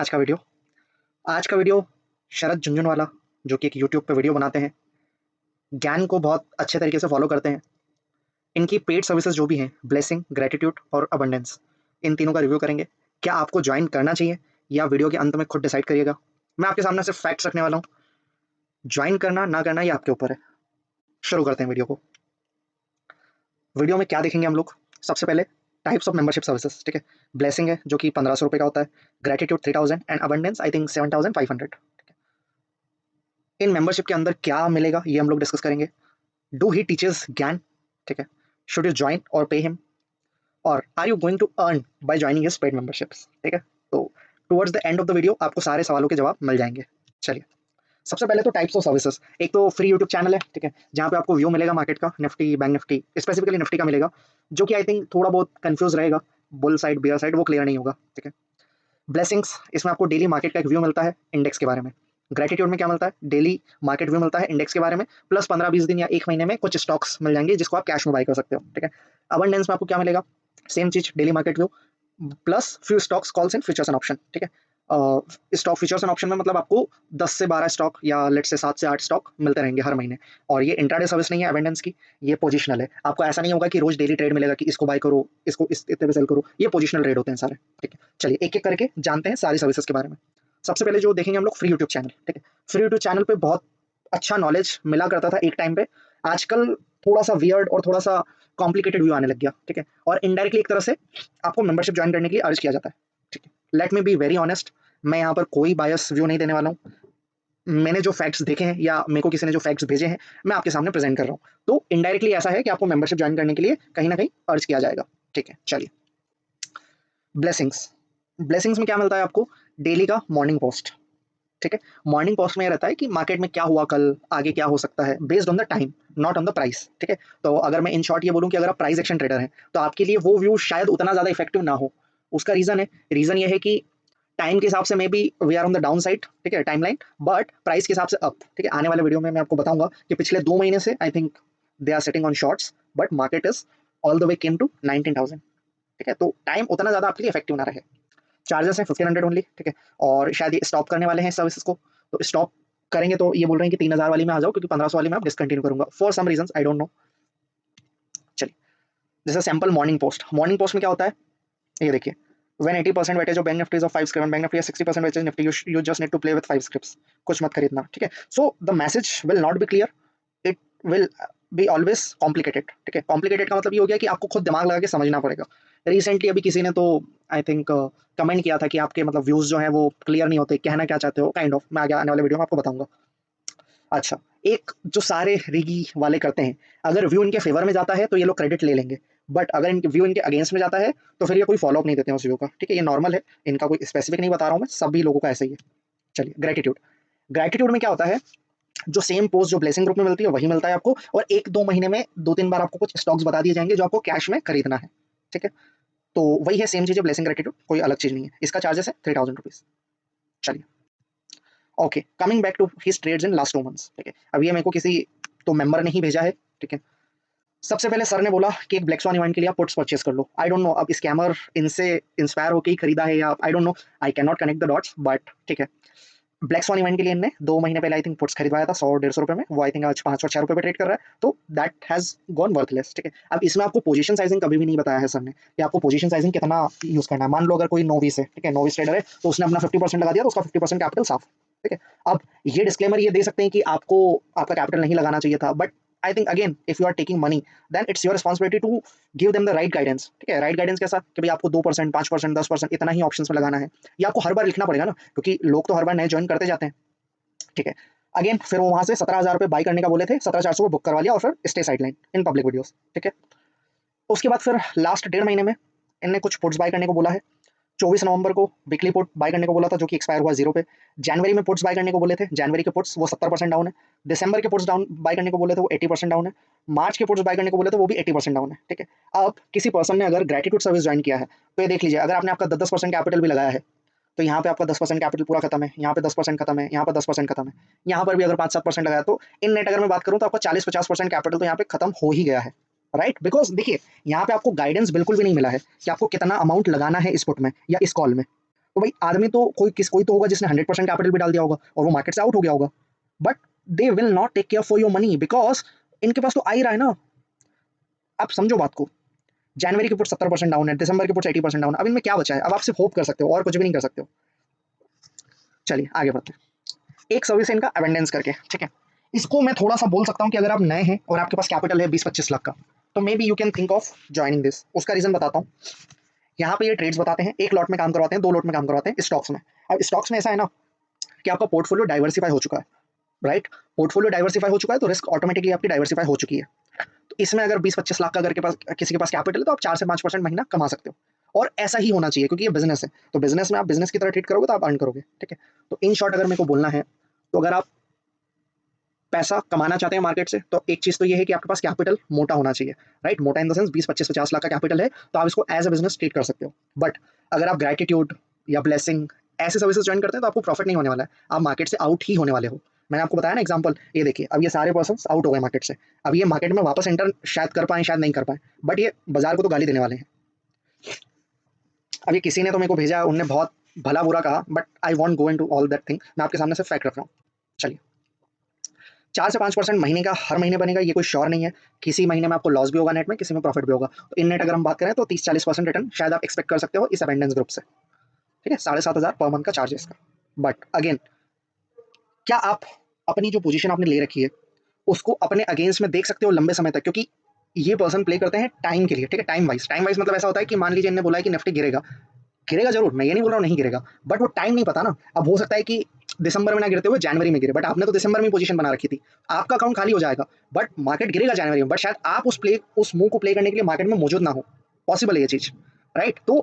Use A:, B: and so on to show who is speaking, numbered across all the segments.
A: आज का वीडियो आज का वीडियो शरद झुंझुनवाला, जो कि एक यूट्यूब पे वीडियो बनाते हैं, ज्ञान को बहुत अच्छे तरीके से फॉलो करते हैं। इनकी पेड सर्विसेज जो भी हैं, ब्लेसिंग, ग्रेटिट्यूड और अबंडेंस, इन तीनों का रिव्यू करेंगे। क्या आपको ज्वाइन करना चाहिए या वीडियो के अंत में खुद डिसाइड करिएगा। मैं आपके सामने सिर्फ फैक्ट्स रखने वाला हूँ। ज्वाइन करना ना करना ये आपके ऊपर है। शुरू करते हैं वीडियो को। वीडियो में क्या देखेंगे हम लोग? सबसे पहले टाइप्स ऑफ मेंबरशिप सर्विसेज, ठीक है। ब्लेसिंग है जो कि 1500 रुपये का होता है, gratitude 3000 and abundance I think 7500। In membership के अंदर क्या मिलेगा ये हम लोग डिस्कस करेंगे। डू ही टीचर्स ज्ञान, ठीक है। शुड यू ज्वाइन और पे हिम, और are you going to earn by joining his paid memberships, ठीक है। तो towards the end of the video आपको सारे सवालों के जवाब मिल जाएंगे। चलिए, सबसे पहले तो टाइप्स ऑफ सर्विसेज। एक तो फ्री यूट्यूब चैनल है, ठीक है, जहाँ पे आपको व्यू मिलेगा मार्केट का, Nifty, bank Nifty, specifically Nifty का मिलेगा, जो कि आई थिंक थोड़ा बहुत कंफ्यूज रहेगा। बुल साइड, बियर साइड वो क्लियर नहीं होगा, ठीक है। ब्लेसिंग्स, इसमें आपको डेली मार्केट का एक व्यू मिलता है इंडेक्स के बारे में। ग्रेटिट्यूड में क्या मिलता है? डेली मार्केट व्यू मिलता है इंडेक्स के बारे में, प्लस 15-20 दिन या एक महीने में कुछ स्टॉक्स मिल जाएंगे जिसको आप कैश में बाय कर सकते हो, ठीक है। अबंडेंस में आपको क्या मिलेगा? सेम चीज, daily market view plus few stocks, calls and futures and option, ठीक है। स्टॉक फ्यूचर्स एंड ऑप्शन में मतलब आपको 10 से 12 स्टॉक या लेट से 7 से 8 स्टॉक मिलते रहेंगे हर महीने। और ये इंट्राडे सर्विस नहीं है अबंडेंस की, ये पोजिशनल है। आपको ऐसा नहीं होगा कि रोज डेली ट्रेड मिलेगा कि इसको बाय करो, इसको इस इतने पे सेल करो। ये पोजिशनल ट्रेड होते हैं सारे, ठीक है। चलिए एक एक करके जानते हैं सारी सर्विसेज के बारे में। सबसे पहले जो देखेंगे हम लोग, फ्री यूट्यूब चैनल, ठीक है। फ्री यूट्यूब चैनल पे बहुत अच्छा नॉलेज मिला करता था एक टाइम पे। आजकल थोड़ा सा वियर्ड और थोड़ा सा कॉम्प्लिकेटेड व्यू आने लग गया, ठीक है। और इनडायरेक्टली एक तरह से आपको मेंबरशिप ज्वाइन करने के लिए अर्ज किया जाता है, ठीक है। Let me be very honest, मैं यहाँ पर कोई बायस व्यू नहीं देने वाला हूँ। मैंने जो फैक्ट्स देखे हैं या मेरे को किसी ने जो फैक्ट्स भेजे हैं, मैं आपके सामने प्रेजेंट कर रहा हूँ। तो इनडायरेक्टली ऐसा है कि आपको मेंबरशिप ज्वाइन करने के लिए कहीं ना कहीं अर्ज किया जाएगा, ठीक है। चलिए, ब्लेसिंग्स। ब्लेसिंग्स में क्या मिलता है आपको? डेली का मॉर्निंग पोस्ट, ठीक है। मॉर्निंग पोस्ट में ये रहता है कि मार्केट में क्या हुआ कल, आगे क्या हो सकता है, based on the time, not on the price, ठीक है। तो अगर मैं इन शॉर्ट ये बोलूँ कि अगर आप प्राइस एक्शन ट्रेडर हैं तो आपके लिए वो व्यू शायद उतना ज़्यादा इफेक्टिव ना हो। उसका रीज़न है, रीज़न ये है कि टाइम के हिसाब से maybe we are on the downside, ठीक है, टाइम लाइन, बट प्राइस के हिसाब से अप, ठीक है। आने वाले वीडियो में मैं आपको बताऊंगा कि पिछले 2 महीने से I think they are setting on shorts, but market is all the way came to 19,000, ठीक है। तो टाइम उतना ज़्यादा आपके लिए इफेक्टिव ना रहे। चार्जेस हैं 1500 ओनली, ठीक है। और शायद ये स्टॉप करने वाले हैं सर्विसेज को, तो स्टॉप करेंगे तो ये बोल रहे हैं कि 3000 वाली में आ जाओ, क्योंकि 1500 वाली में आप डिसकंटिन्यू करूंगा for some reason, I don't know. चलिए, जैसे sample morning post. Morning post में क्या होता है ये देखिए। When 80% weightage of bank nifty is of 5 script and bank nifty has 60% weightage nifty, you just need to play with 5 scripts. कुछ मत खरीदना, ठीक है। So the message will not be clear, it will be always complicated, ठीक है। complicated का मतलब ये हो गया कि आपको खुद दिमाग लगा के समझना पड़ेगा। रिसेंटली अभी किसी ने तो आई थिंक कमेंट किया था कि आपके मतलब व्यूज जो है वो क्लियर नहीं होते, कहना क्या चाहते हो, काइंड ऑफ। मैं आगे आने वाले वीडियो में आपको बताऊंगा। अच्छा, एक जो सारे रिगी वाले करते हैं, अगर व्यू इनके फेवर में जाता है तो ये लोग क्रेडिट ले लेंगे, बट अगर इनके व्यू इनके अगेंस्ट में जाता है तो फिर ये कोई फॉलोअप नहीं देते हैं उस व्यू का, ठीक है। ये नॉर्मल है, इनका कोई स्पेसिफिक नहीं बता रहा हूँ मैं, सभी लोगों का ऐसा ही है। चलिए, ग्रेटिट्यूड। ग्रेटिट्यूड में क्या होता है? जो सेम पोस्ट जो ब्लेसिंग ग्रुप में मिलती है वही मिलता है आपको, और 1-2 महीने में 2-3 बार आपको कुछ स्टॉक्स बता दिए जाएंगे जो आपको कैश में खरीदना है, ठीक है। तो वही है, सेम चीज है, ब्लेसिंग ग्रेटिट्यूड, कोई अलग चीज नहीं है। इसका चार्जेस है 3000 रुपीज। चलिए, okay, coming back to his trades in last 2 months, ठीक है। अब ये मेरे को किसी तो मेंबर ने ही भेजा है, ठीक है। सबसे पहले सर ने बोला कि एक ब्लैक स्वान इवेंट के लिए आप पुट्स परचेज कर लो। आई डोंट नो, अब स्कैमर इनसे इंस्पायर होकर ही खरीदा है या आई don't no, I can not connect the dots, but ठीक है। ब्लैक स्वान इवेंट के लिए इनने 2 महीने पहले आई थिंक पुट्स खरीदवाया था 100-150 रुपए में, वो आई थिंक आज 500-6 रुपए पे ट्रेड कर रहा है, तो दैट हैज गॉन वर्थलेस, ठीक है। अब इसमें आपको पोजीशन साइजिंग कभी भी नहीं बताया है सर ने कि आपको पोजीशन साइजिंग कितना यूज करना है। मान लो अगर कोई नोविस है, ठीक है, नोविस ट्रेडर है, तो उसने अपना 50% लगा दिया तो उसका 50% कैपिटल साफ, ठीक है। अब ये डिस्क्लेमर ये दे सकते हैं कि आपको आपका कैपिटल नहीं लगाना चाहिए था, but I think again if you are taking money then it's your responsibility to give them the right guidance, ठीक है। राइट गाइडेंस कैसा कि भाई आपको 2%, 5%, 10% इतना ही ऑप्शंस में लगाना है। ये आपको हर बार लिखना पड़ेगा ना, क्योंकि लोग तो हर बार नए ज्वाइन करते जाते हैं, ठीक है। अगेन फिर वो वहां से 17,000 रुपए बाई करने का बोले थे, 17,400 बुक करवा लिया और फिर stay sideline in public videos, ठीक है। उसके बाद फिर लास्ट 1.5 महीने में इनने कुछ पुट्स बाय करने को बोला है। 24 नवंबर को वीकली पुट बाय करने को बोला था, जो कि एक्सपायर हुआ 0 पे। जनवरी में पुट्स बाय करने को बोले थे, जनवरी के पुट्स वो 70% डाउन है। दिसंबर के पुट्स डाउन बाय करने को बोले थे, वो 80% डाउन है। मार्च के पुट्स बाय करने को बोले थे, वो भी 80% डाउन है, ठीक है। अब किसी पर्सन ने अगर ग्रेटिट्यूड सर्विस ज्वाइन किया है तो ये देख लीजिए, अगर आपने आपका 10% कैपिटल भी लगाया है तो यहाँ पे आपका 10% कैपिटल पूरा खत्म है, यहाँ पे 10% खत्म है, यहाँ पे 10% खत्म है, यहाँ पर भी अगर 5-7% लगाया तो इन नेट अगर मैं बात करूँ तो आपका 40-50% कैपिटल तो यहाँ पे खत्म हो ही गया है, राइट। बिकॉज देखिए, यहाँ पे आपको गाइडेंस बिल्कुल भी नहीं मिला है कि आपको कितना अमाउंट लगाना है इस पुट में या इस कॉल में। तो भाई आदमी तो कोई तो होगा जिसने 100% कैपिटल भी डाल दिया होगा और वो मार्केट से आउट हो गया होगा, but they will not take care for your money because इनके पास तो आ ही रहा है ना। आप समझो बात को, जनवरी के पुट 70% डाउन है, दिसंबर के पुट 80% डाउन है, अब इनमें क्या बचा है? अब आप सिर्फ होप कर सकते हो और कुछ भी नहीं कर सकते हो। चलिए आगे बढ़ते हैं। एक सर्विस है इनका एवेंडेंस करके, ठीक है। इसको मैं थोड़ा सा बोल सकता हूँ कि अगर आप नए हैं और आपके पास कैपिटल है 20-25 लाख का, तो may be you can think of joining this. उसका रीजन बताता हूँ। यहाँ पे ये ट्रेड्स बताते हैं, एक लॉट में काम करवाते हैं, 2 लॉट में काम करवाते हैं स्टॉक्स में। अब स्टॉक्स में ऐसा है ना कि आपका पोर्टफोलियो डाइवर्सिफाई हो चुका है, राइट। पोर्टफोलियो डाइवर्सिफाई हो चुका है तो रिस्क ऑटोमेटिकली आपकी डाइवर्सिफाई हो चुकी है। तो इसमें अगर 20-25 लाख का अगर के पास किसी के पास कैपिटल है तो आप 4 से 5% महीना कमा सकते हो, और ऐसा ही होना चाहिए क्योंकि ये बिजनेस है। तो बिजनेस में आप बिजनेस की तरह ट्रीट करोगे तो आप अर्न करोगे, ठीक है। तो इन शॉर्ट अगर मेरे को बोलना है, तो अगर आप पैसा कमाना चाहते हैं मार्केट से, तो एक चीज तो ये है कि आपके पास कैपिटल मोटा होना चाहिए, राइट। मोटा इन द सेंस 20-25-50 लाख का कैपिटल है तो आप इसको एज अ बिजनेस ट्रीट कर सकते हो। बट अगर आप ग्रेटिट्यूड या ब्लेसिंग ऐसे सर्विसेज ज्वाइन करते हैं तो आपको प्रॉफिट नहीं होने वाला है, आप मार्केट से आउट ही होने वाले हो। मैंने आपको बताया ना एग्जांपल, ये देखिए अब ये सारे पर्सन आउट हो गए मार्केट से, अब ये मार्केट में वापस एंटर शायद कर पाए शायद नहीं कर पाए, बट ये बाजार को तो गाली देने वाले हैं। अब ये किसी ने तो मेरे को भेजा, उनने बहुत भला बुरा कहा, but I won't go into all that thing, मैं आपके सामने से फैक्ट रख रहा हूँ। चलिए, 4 से 5% महीने का हर महीने बनेगा ये कोई श्योर नहीं है। किसी महीने में आपको लॉस भी होगा नेट में, किसी में प्रॉफिट भी होगा। तो इन नेट अगर हम बात करें तो 30-40% रिटर्न शायद आप एक्सपेक्ट कर सकते हो इस अबेंडेंस ग्रुप से, ठीक है। 7,500 पर मंथ का चार्ज है इसका। बट अगेन, क्या आप अपनी जो पोजीशन आपने ले रखी है उसको अपने अगेंस्ट में देख सकते हो लंबे समय तक? क्योंकि ये पर्सन प्ले करते हैं टाइम के लिए, ठीक है। टाइम वाइज मतलब ऐसा होता है कि मान लीजिए इन्होंने बोला है कि निफ्टी गिरेगा, गिरेगा जरूर, मैं ये नहीं बोल रहा हूँ नहीं गिरेगा, बट वो टाइम नहीं पता ना। अब हो सकता है कि दिसंबर में ना गिरते हुए जनवरी में गिरे, बट आपने तो दिसंबर में पोजीशन बना रखी थी, आपका अकाउंट खाली हो जाएगा। बट मार्केट गिरेगा जनवरी में, बट शायद आप उस मूव को प्ले करने के लिए मार्केट में मौजूद ना हो। पॉसिबल है ये चीज, राइट। तो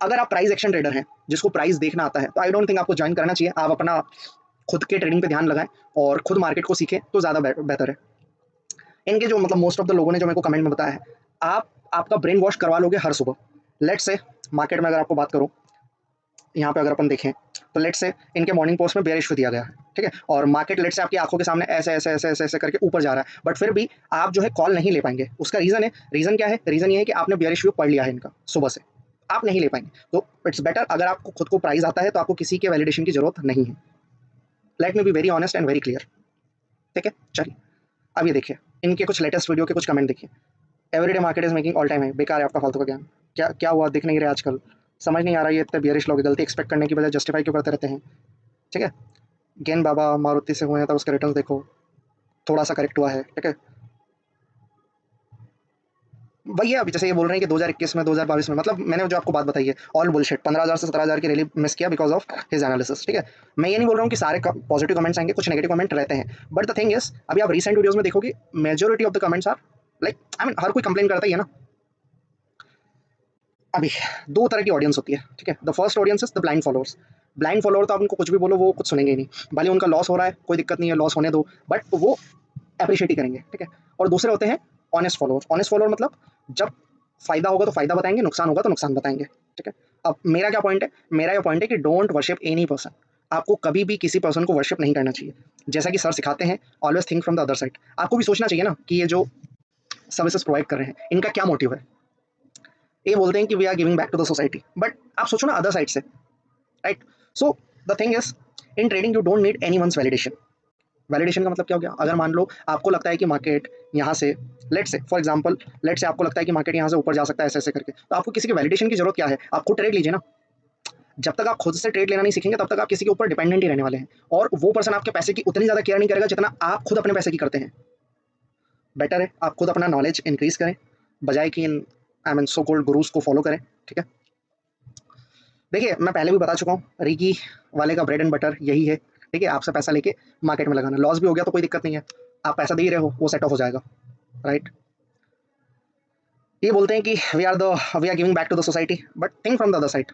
A: अगर आप प्राइस एक्शन ट्रेडर हैं जिसको प्राइस देखना आता है, तो आई डोंट थिंक आपको ज्वाइन करना चाहिए। आप अपना खुद के ट्रेडिंग पे ध्यान लगाएं और खुद मार्केट को सीखें तो ज़्यादा बेहतर है। इनके जो मतलब मोस्ट ऑफ द लोगों ने जो मेरे को कमेंट में बताया है, आप आपका ब्रेन वॉश करवा लोगे हर सुबह। लेट से मार्केट में अगर आपको बात करूँ, यहाँ पे अगर अपन देखें तो लेट से इनके मॉर्निंग पोस्ट में बेयरिश दिया गया है, ठीक है। और मार्केट लेट से आपकी आंखों के सामने ऐसे ऐसे ऐसे ऐसे ऐसे करके ऊपर जा रहा है, बट फिर भी आप जो है कॉल नहीं ले पाएंगे। उसका रीजन क्या है? रीजन ये है कि आपने बेयरिश व्यू पढ़ लिया है इनका सुबह से, आप नहीं ले पाएंगे। तो इट्स बेटर, अगर आपको खुद को प्राइस आता है तो आपको किसी के वैलिडेशन की जरूरत नहीं है। Let me be very honest and very clear, ठीक है। चलिए अब ये देखिए, इनके कुछ लेटेस्ट वीडियो के कुछ कमेंट देखिए। Everyday market is making all time है, बेकार है आपका फालतू का ज्ञान। क्या हुआ दिख नहीं रहा आजकल? समझ नहीं आ रहा, ये इतने बियरिश लोग गलती एक्सपेक्ट करने की बजाय जस्टिफाई क्यों करते रहते हैं, ठीक है। गेन बाबा मारुति से हुए हैं तो उसके रिटर्न देखो, थोड़ा सा करेक्ट हुआ है, ठीक है। भैया अभी जैसे ये बोल रहे हैं कि 2021 में 2022 में, मतलब मैंने जो आपको बात बताई है ऑल बुलशिट। 15,000 से 17,000 की रैली मिस किया बिकॉज ऑफ हिज एनालिसिस, ठीक है। मैं ये नहीं बोल रहा हूँ कि सारे पॉजिटिव कमेंट्स आएंगे, कुछ नेगेटिव कमेंट रहते हैं, बट द थिंग इज अभी आप रिसेंट वीडियोस में देखोगे majority of the comments are like, I mean हर कोई कंप्लेन करता ही है ना। अभी 2 तरह की ऑडियंस होती है, ठीक है। The first audience is the blind followers. Blind follower तो आप उनको कुछ भी बोलो वो कुछ सुनेंगे ही नहीं, भले उनका लॉस हो रहा है कोई दिक्कत नहीं है, लॉस होने दो, बट वो अप्रिशिएट ही करेंगे, ठीक है। और दूसरे होते हैं ऑनेस्ट फॉलोअर्स। ऑनेस्ट फॉलोअर मतलब जब फायदा होगा तो फायदा बताएंगे, नुकसान होगा तो नुकसान बताएंगे, ठीक है। अब मेरा क्या पॉइंट है? मेरा ये पॉइंट है कि डोंट वर्शिप एनी पर्सन। आपको कभी भी किसी पर्सन को वर्शिप नहीं करना चाहिए। जैसा कि सर सिखाते हैं, always think from the other side. आपको भी सोचना चाहिए ना कि ये जो सर्विसेज प्रोवाइड कर रहे हैं इनका क्या मोटिव है। ये बोलते हैं कि we are giving back to the society, but आप सोचो ना अदर साइड से, right. So the thing is, in trading you don't need anyone's validation. Validation का मतलब क्या हो गया? अगर मान लो आपको लगता है कि मार्केट यहाँ से, लेट से फॉर एग्जांपल, लेट से आपको लगता है कि मार्केट यहाँ से ऊपर जा सकता है ऐसे ऐसे करके, तो आपको किसी की वैलिडेशन की जरूरत क्या है? आप खुद ट्रेड लीजिए ना। जब तक आप खुद से ट्रेड लेना नहीं सीखेंगे तब तक आप किसी के ऊपर डिपेंडेंट ही रहने वाले हैं, और वो पर्सन आपके पैसे की उतनी ज्यादा केयर नहीं करेगा जितना आप खुद अपने पैसे की करते हैं। बेटर है आप खुद अपना नॉलेज इंक्रीज करें बजाय कि इन I mean so called gurus को फॉलो करें, ठीक है। देखिए मैं पहले भी बता चुका हूँ, रिकी वाले का ब्रेड एंड बटर यही है, ठीक है। आपसे पैसा लेके मार्केट में लगाना, लॉस भी हो गया तो कोई दिक्कत नहीं है, आप पैसा दे ही रहे हो, वो सेट ऑफ हो जाएगा, राइट। ये बोलते हैं कि we are giving back to the society, but think from the other side,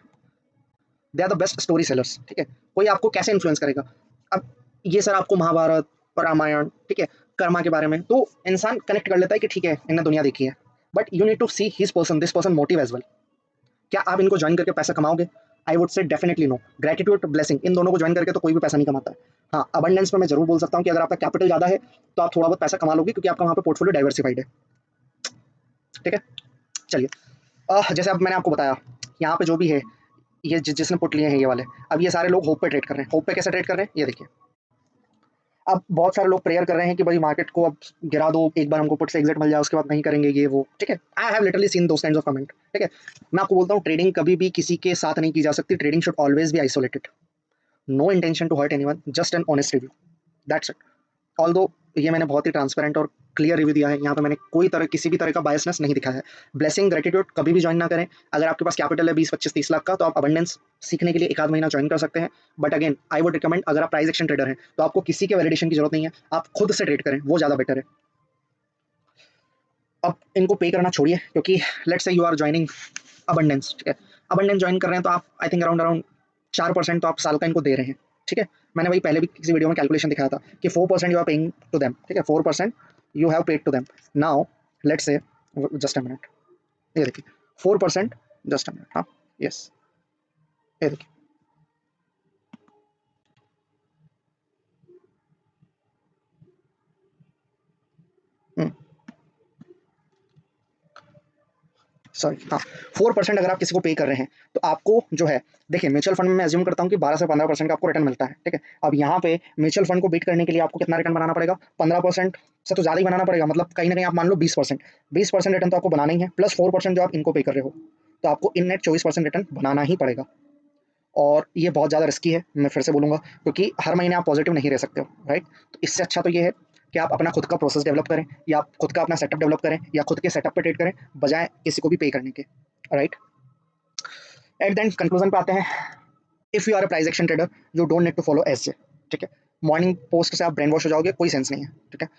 A: they are the best story sellers, ठीक है। कोई आपको कैसे इन्फ्लुएंस करेगा? अब ये सर आपको महाभारत रामायण, ठीक है, कर्मा के बारे में तो इंसान कनेक्ट कर लेता है कि ठीक है इन्हें दुनिया देखी है, but you need to see his person, this person motive as well. क्या आप इनको ज्वाइन करके पैसा कमाओगे? I would say definitely no. Gratitude blessing इन दोनों को ज्वाइन करके तो कोई भी पैसा नहीं कमाता है। हाँ, अबंडेंस में मैं जरूर बोल सकता हूँ कि अगर आपका कैपिटल ज़्यादा है तो आप थोड़ा बहुत पैसा कमा लोगे क्योंकि आपका वहाँ पे पोर्टफोलियो डाइवर्सिफाइड है, ठीक है। चलिए जैसे अब मैंने आपको बताया यहाँ पे जो भी है ये जिसने पुट लिए हैं ये वाले, अब ये सारे लोग होप पे ट्रेड कर रहे हैं। होप पे कैसे ट्रेड कर रहे हैं ये देखिए। अब बहुत सारे लोग प्रेयर कर रहे हैं कि भाई मार्केट को अब गिरा दो, एक बार हमको पुट से एग्जिट मिल जाए, उसके बाद नहीं करेंगे ये वो, ठीक है। I have literally seen those kinds of comment, ठीक है। मैं आपको बोलता हूँ ट्रेडिंग कभी भी किसी के साथ नहीं की जा सकती, trading should always be isolated, no intention to hurt anyone, just an honest review, that's it. Although ये मैंने बहुत ही ट्रांसपेरेंट और क्लियर रिव्यू दिया है, यहाँ पे मैंने कोई तरह किसी भी तरह का बायसनेस नहीं दिखाया है। ब्लेसिंग ग्रेटिट्यूड कभी भी ज्वाइन ना करें। अगर आपके पास कैपिटल है 20 25 30 लाख का, तो आप अबंडेंस सीखने के लिए एक आध महीना ज्वाइन कर सकते हैं। But again I would recommend, अगर आप प्राइस एक्शन ट्रेडर हैं तो आपको किसी के वैलिडेशन की जरूरत नहीं है, आप खुद से ट्रेड करें, वो ज़्यादा बेटर है। अब इनको पे करना छोड़िए, क्योंकि let's say you are joining abundance, ठीक है। अबंडेंस ज्वाइन कर रहे हैं तो आप आई थिंक अराउंड अराउंड 4% तो आप साल का इनको दे रहे हैं, ठीक है। मैंने वही पहले भी किसी वीडियो में कैलकुलेशन दिखाया था कि 4% you are paying to them, ठीक है। 4% you have paid to them. Now let's say, just a minute, ये देखिए 4%, जस्ट अ मिनट, हाँ, यस, ये देखिए। सॉरी, हाँ, 4% अगर आप किसी को पे कर रहे हैं तो आपको जो है, देखिए म्यूचुअल फंड में मैं एज्यूम करता हूँ कि 12 से 15% का आपको रिटर्न मिलता है, ठीक है। अब यहाँ पे म्यूचुअल फंड को बीट करने के लिए आपको कितना रिटर्न बनाना पड़ेगा? 15% से तो ज़्यादा ही बनाना पड़ेगा, मतलब कहीं ना कहीं आप मान लो 20%, 20% रिटर्न तो आपको बनाना ही है, प्लस 4% जो आप इनको पे कर रहे हो, तो आपको इन नेट 24% रिटर्न बनाना ही पड़ेगा। और ये बहुत ज़्यादा रिस्की है, मैं फिर से बोलूँगा, क्योंकि हर महीने आप पॉजिटिव नहीं रह सकते हो, राइट। तो इससे अच्छा तो ये है कि आप अपना खुद का प्रोसेस डेवलप करें, या आप खुद का अपना सेटअप डेवलप करें, या खुद के सेटअप पे ट्रेड करें, बजाय किसी को भी पे करने के, right. At the end conclusion पे आते हैं। If you are a price action trader, you don't need to follow S J, ठीक है। मॉर्निंग पोस्ट से आप ब्रेन वॉश हो जाओगे, कोई सेंस नहीं है, ठीक है।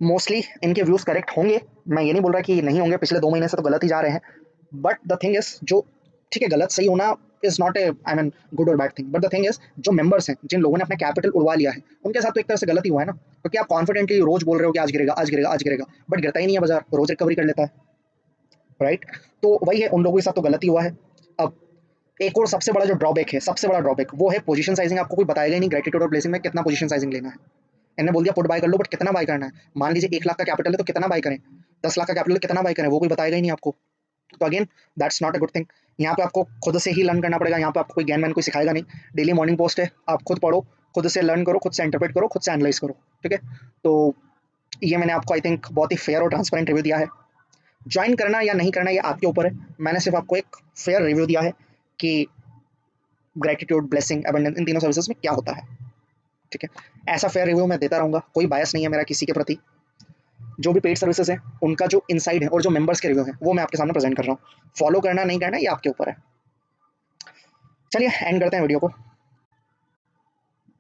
A: मोस्टली इनके व्यूज़ करेक्ट होंगे, मैं ये नहीं बोल रहा कि नहीं होंगे, पिछले 2 महीने से तो गलत ही जा रहे हैं। बट द थिंग इज, जो ठीक है, गलत सही होना is not a, I mean, good और bad thing. But the thing is, जो मेंबर्स हैं, जिन लोगों ने अपना कैपिटल उड़वा लिया है, उनके साथ तो एक तरह से गलत ही हुआ है ना, क्योंकि आप कॉन्फिडेंटली रोज बोल रहे हो कि आज गिरेगा, आज गिरेगा, आज गिरेगा, बट गिरता ही नहीं है बाजार, रोज रिकवरी कर लेता है, राइट। तो वही है, उन लोगों के साथ तो गलत ही हुआ है। अब एक और सबसे बड़ा जो ड्रॉबैक है, सबसे बड़ा ड्रॉबैक वो है पोजीशन साइजिंग। आपको कोई बताएगा ही नहीं ग्रेटिट्यूड और ब्लेसिंग में कितना पोजीशन साइजिंग लेना है। इन्होंने बोल दिया पुट बाय कर लो, बट कितना बाय करना है? मान लीजिए 1 लाख का कैपिटल है तो कितना बाय करें, 10 लाख का कैपिटल है कितना बाय करें, वो कोई बताएगा ही नहीं आपको। तो again that's not a good thing. यहाँ पे आपको खुद से ही लर्न करना पड़ेगा, यहाँ पे आपको कोई ज्ञान मैन कोई सिखाएगा नहीं। डेली मॉर्निंग पोस्ट है, आप खुद पढ़ो, खुद से लर्न करो, खुद से इंटरप्रेट करो, खुद से एनालाइज करो, ठीक है। तो ये मैंने आपको आई थिंक बहुत ही फेयर और ट्रांसपेरेंट रिव्यू दिया है। ज्वाइन करना या नहीं करना ये आपके ऊपर है, मैंने सिर्फ आपको एक फेयर रिव्यू दिया है कि ग्रेटिट्यूड, ब्लेसिंग, एबंडेंस, इन तीनों सर्विसेज में क्या होता है, ठीक है। ऐसा फेयर रिव्यू मैं देता रहूँगा, कोई बायस नहीं है मेरा किसी के प्रति। जो भी पेड सर्विसेज है उनका जो इनसाइड है और जो मेंबर्स के रिव्यू है वो मैं आपके सामने प्रेजेंट कर रहा हूँ। फॉलो करना नहीं करना ये आपके ऊपर है। चलिए एंड करते हैं वीडियो को।